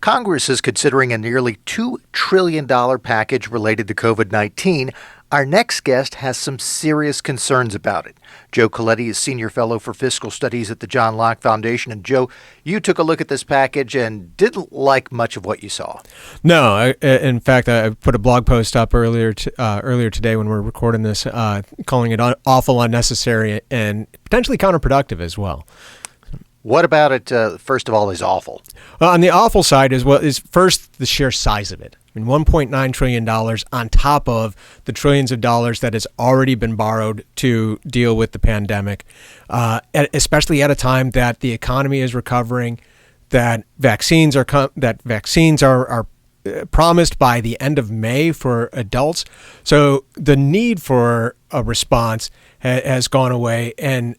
Congress is considering a nearly $2 trillion package related to COVID-19. Our next guest has some serious concerns about it. Joe Coletti is Senior Fellow for Fiscal Studies at the John Locke Foundation. And Joe, you took a look at this package and didn't like much of what you saw. No, in fact, I put a blog post up earlier today when we were recording this, calling it awful, unnecessary, and potentially counterproductive as well. What about it, first of all, is awful? On the awful side is first the sheer size of it. I mean, $1.9 trillion on top of the trillions of dollars that has already been borrowed to deal with the pandemic, especially at a time that the economy is recovering, that vaccines are promised by the end of May for adults. So the need for a response has gone away, and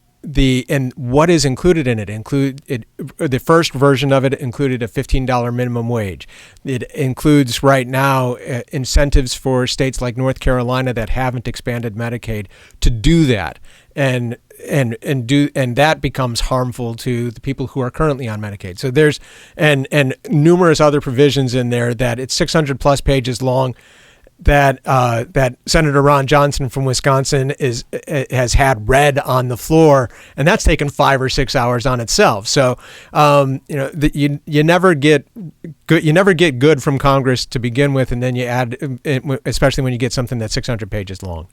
what is included in it the first version of it included a $15 minimum wage. It includes right now incentives for states like North Carolina that haven't expanded Medicaid to do that, and that becomes harmful to the people who are currently on Medicaid. So there's and numerous other provisions in there that it's 600 plus pages long. That Senator Ron Johnson from Wisconsin has had read on the floor, and that's taken 5 or 6 hours on itself. So you never get good from Congress to begin with, and then you add, especially when you get something that's 600 pages long.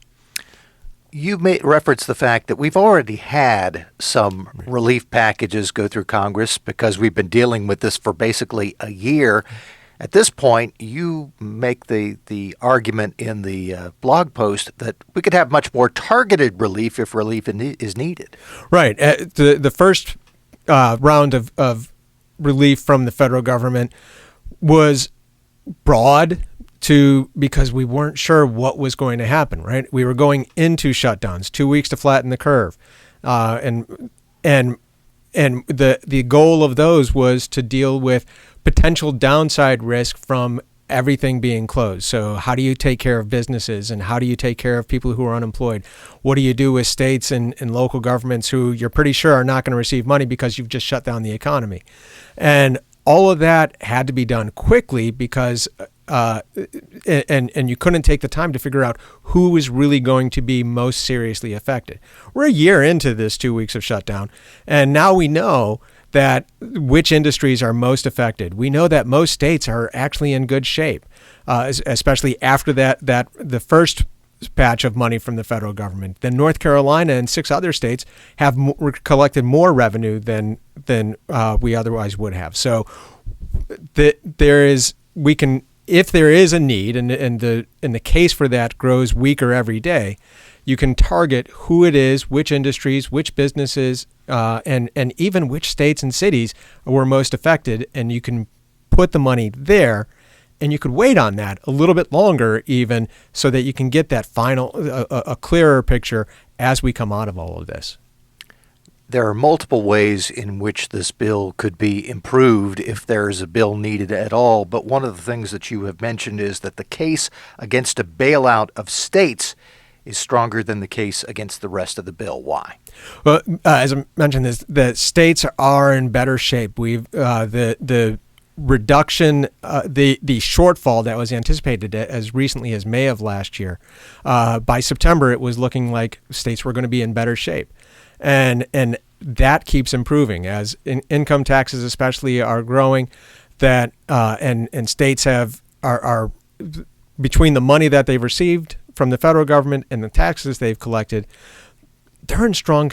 You may reference the fact that we've already had some relief packages go through Congress because we've been dealing with this for basically a year. At this point, you make the argument in the blog post that we could have much more targeted relief if relief is needed. Right. The first round of relief from the federal government was broad because we weren't sure what was going to happen, right? We were going into shutdowns, 2 weeks to flatten the curve. And the goal of those was to deal with potential downside risk from everything being closed. So how do you take care of businesses, and how do you take care of people who are unemployed? What do you do with states and local governments who you're pretty sure are not going to receive money because you've just shut down the economy? And all of that had to be done quickly because and you couldn't take the time to figure out who was really going to be most seriously affected. We're a year into this 2 weeks of shutdown, and now we know that which industries are most affected. We know that most states are actually in good shape, especially after the first batch of money from the federal government. Then North Carolina and 6 other states have collected more revenue than we otherwise would have. So if there is a need, and the case for that grows weaker every day, you can target who it is, which industries, which businesses, and even which states and cities were most affected, and you can put the money there, and you could wait on that a little bit longer even, so that you can get that final, a clearer picture as we come out of all of this. There are multiple ways in which this bill could be improved if there is a bill needed at all, but one of the things that you have mentioned is that the case against a bailout of states is stronger than the case against the rest of the bill. Why? Well, as I mentioned, the states are in better shape. The reduction, the shortfall that was anticipated as recently as May of last year, by September it was looking like states were going to be in better shape, and that keeps improving as income taxes especially are growing. That and states are between the money that they've received from the federal government and the taxes they've collected, they're in strong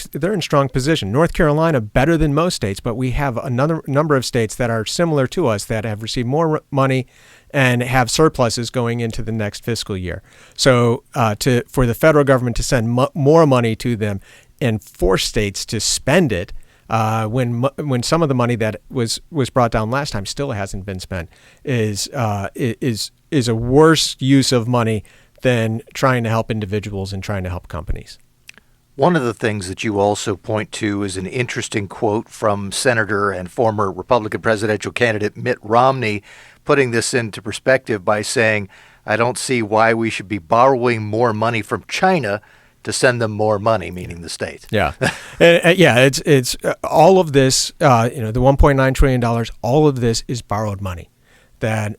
position. North Carolina better than most states, but we have another number of states that are similar to us that have received more money and have surpluses going into the next fiscal year. So for the federal government to send more money to them and force states to spend it when some of the money that was brought down last time still hasn't been spent is a worse use of money than trying to help individuals and trying to help companies. One of the things that you also point to is an interesting quote from Senator and former Republican presidential candidate Mitt Romney, putting this into perspective by saying, "I don't see why we should be borrowing more money from China to send them more money," meaning the states. Yeah. It's all of this, the $1.9 trillion, all of this is borrowed money. that,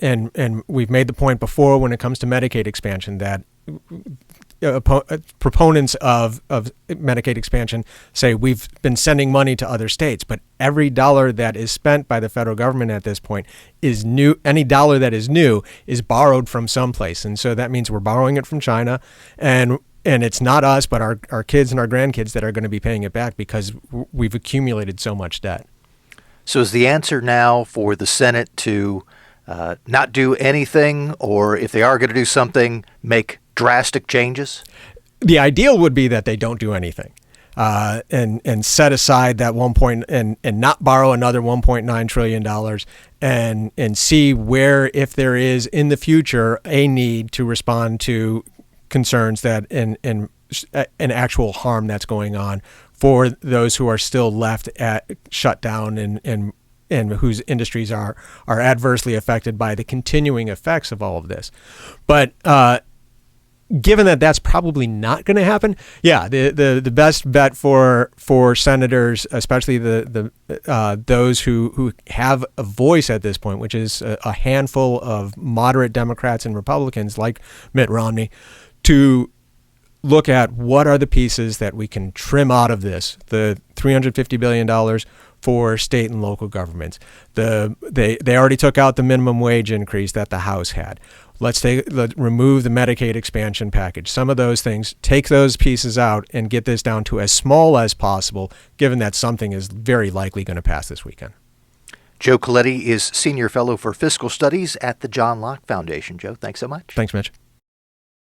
and we've made the point before when it comes to Medicaid expansion that proponents of Medicaid expansion say we've been sending money to other states, but every dollar that is spent by the federal government at this point is new. Any dollar that is new is borrowed from someplace, and so that means we're borrowing it from China, and it's not us, but our kids and our grandkids that are going to be paying it back because we've accumulated so much debt. So is the answer now for the Senate to not do anything, or if they are going to do something, make drastic changes? The ideal would be that they don't do anything, and set aside that and not borrow another $1.9 trillion and see where, if there is in the future a need to respond to concerns that and an actual harm that's going on for those who are still left shut down and whose industries are adversely affected by the continuing effects of all of this. But given that that's probably not going to happen, the best bet for senators, especially those who have a voice at this point, which is a handful of moderate Democrats and Republicans like Mitt Romney, to look at what are the pieces that we can trim out of this. The $350 billion for state and local governments. They already took out the minimum wage increase that the House had. Let's remove the Medicaid expansion package. Some of those things, take those pieces out and get this down to as small as possible, given that something is very likely going to pass this weekend. Joe Coletti is Senior Fellow for Fiscal Studies at the John Locke Foundation. Joe, thanks so much. Thanks, Mitch.